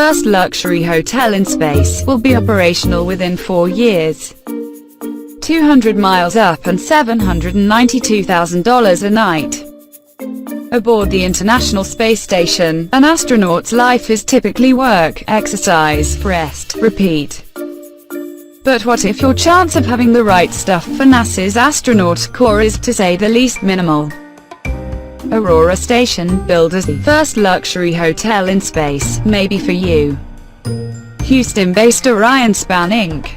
first luxury hotel in space, will be operational within 4 years. 200 miles up and $792,000 a night. Aboard the International Space Station, an astronaut's life is typically work, exercise, rest, repeat. But what if your chance of having the right stuff for NASA's astronaut corps is, to say the least, minimal? Aurora Station, billed as the first luxury hotel in space, may be for you. Houston-based Orion Span Inc.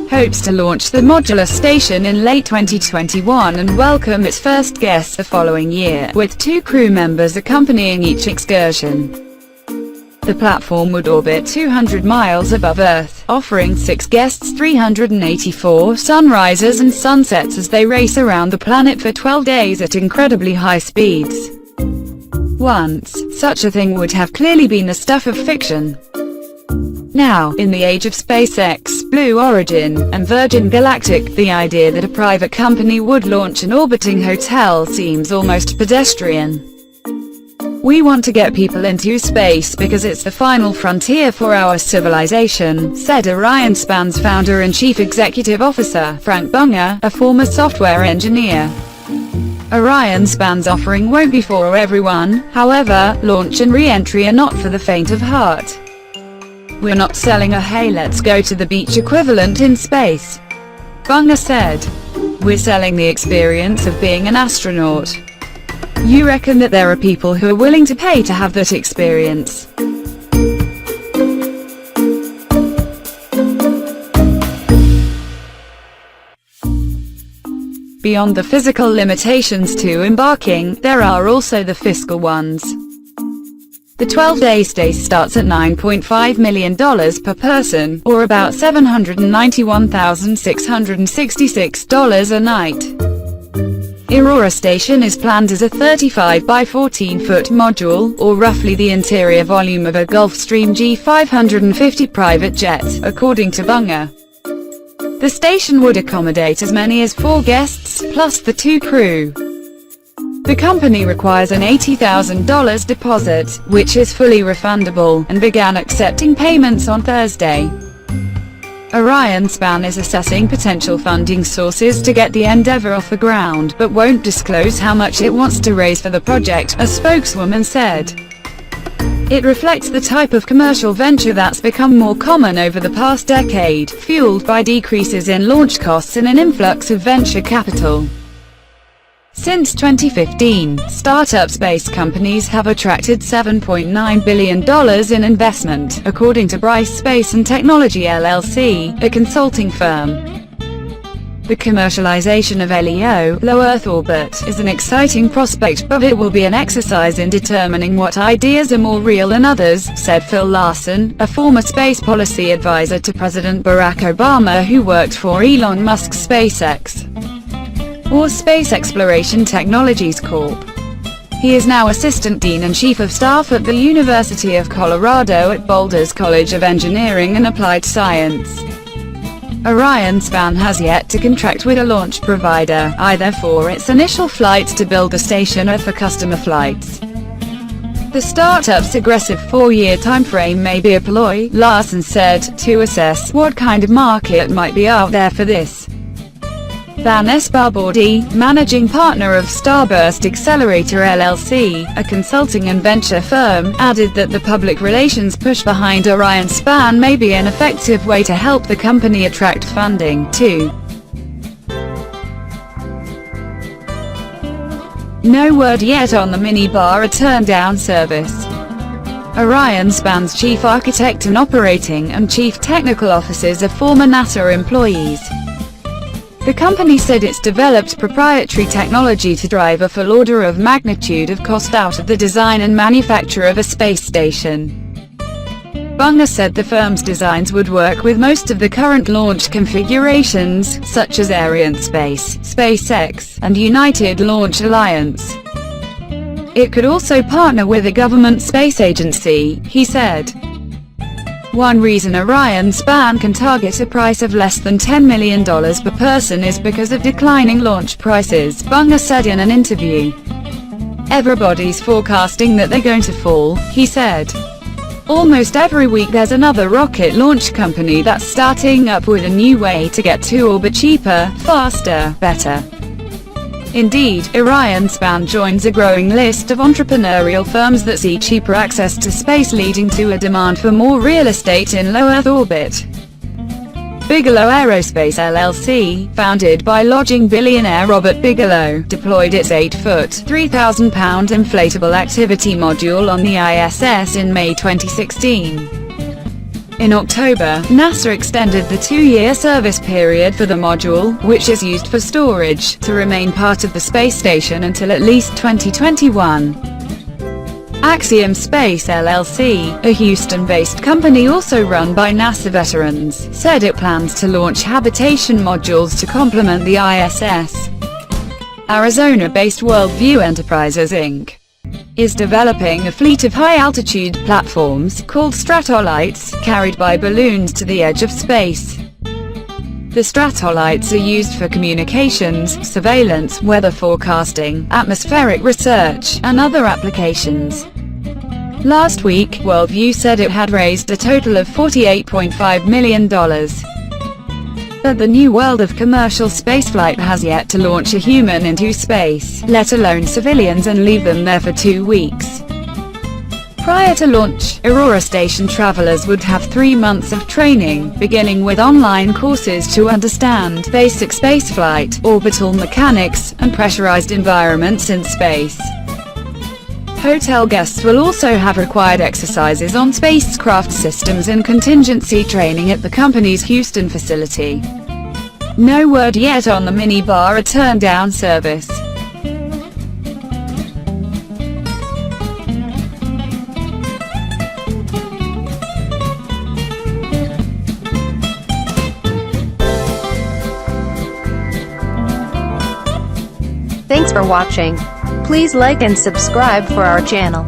hopes to launch the modular station in late 2021 and welcome its first guests the following year, with 2 crew members accompanying each excursion. The platform would orbit 200 miles above Earth, offering 6 guests 384 sunrises and sunsets as they race around the planet for 12 days at incredibly high speeds. Once, such a thing would have clearly been the stuff of fiction. Now, in the age of SpaceX, Blue Origin, and Virgin Galactic, the idea that a private company would launch an orbiting hotel seems almost pedestrian. "We want to get people into space because it's the final frontier for our civilization," said Orion Span's founder and chief executive officer, Frank Bunger, a former software engineer. Orion Span's offering won't be for everyone, however. Launch and re-entry are not for the faint of heart. "We're not selling a 'hey, let's go to the beach' equivalent in space," Bunger said. "We're selling the experience of being an astronaut. You reckon that there are people who are willing to pay to have that experience?" Beyond the physical limitations to embarking, there are also the fiscal ones. The 12-day stay starts at $9.5 million per person, or about $791,666 a night. Aurora Station is planned as a 35 by 14-foot module, or roughly the interior volume of a Gulfstream G550 private jet, according to Bunger. The station would accommodate as many as 4 guests, plus the 2 crew. The company requires an $80,000 deposit, which is fully refundable, and began accepting payments on Thursday. Orion Span is assessing potential funding sources to get the endeavor off the ground, but won't disclose how much it wants to raise for the project, a spokeswoman said. It reflects the type of commercial venture that's become more common over the past decade, fueled by decreases in launch costs and an influx of venture capital. Since 2015, startup space companies have attracted $7.9 billion in investment, according to Bryce Space and Technology LLC, a consulting firm. The commercialization of LEO, low Earth orbit, is an exciting prospect, but it will be an exercise in determining what ideas are more real than others, said Phil Larson, a former space policy advisor to President Barack Obama who worked for Elon Musk's SpaceX, or Space Exploration Technologies Corp. He is now Assistant Dean and Chief of Staff at the University of Colorado at Boulder's College of Engineering and Applied Science. Orion Span has yet to contract with a launch provider, either for its initial flights to build the station or for customer flights. The startup's aggressive 4-year timeframe may be a ploy, Larson said, to assess what kind of market might be out there for this. Vanessa Barbordi, managing partner of Starburst Accelerator LLC, a consulting and venture firm, added that the public relations push behind Orion Span may be an effective way to help the company attract funding, too. No word yet on the minibar return-down service. Orion Span's chief architect and operating and chief technical officers are former NASA employees. The company said it's developed proprietary technology to drive a full order of magnitude of cost out of the design and manufacture of a space station. Bunger said the firm's designs would work with most of the current launch configurations, such as Arianespace, SpaceX, and United Launch Alliance. It could also partner with a government space agency, he said. One reason Orion Span can target a price of less than $10 million per person is because of declining launch prices, Bunger said in an interview. Everybody's forecasting that they're going to fall, he said. Almost every week there's another rocket launch company that's starting up with a new way to get to orbit cheaper, faster, better. Indeed, Orion Span joins a growing list of entrepreneurial firms that see cheaper access to space, leading to a demand for more real estate in low Earth orbit. Bigelow Aerospace LLC, founded by lodging billionaire Robert Bigelow, deployed its 8-foot, 3,000-pound inflatable activity module on the ISS in May 2016. In October, NASA extended the 2-year service period for the module, which is used for storage, to remain part of the space station until at least 2021. Axiom Space LLC, a Houston-based company also run by NASA veterans, said it plans to launch habitation modules to complement the ISS. Arizona-based Worldview Enterprises Inc. is developing a fleet of high-altitude platforms, called stratolites, carried by balloons to the edge of space. The stratolites are used for communications, surveillance, weather forecasting, atmospheric research, and other applications. Last week, Worldview said it had raised a total of $48.5 million. But the new world of commercial spaceflight has yet to launch a human into space, let alone civilians, and leave them there for 2 weeks. Prior to launch, Aurora Station travelers would have 3 months of training, beginning with online courses to understand basic spaceflight, orbital mechanics, and pressurized environments in space. Hotel guests will also have required exercises on spacecraft systems and contingency training at the company's Houston facility. No word yet on the minibar turn-down service. Thanks for watching. Please like and subscribe for our channel.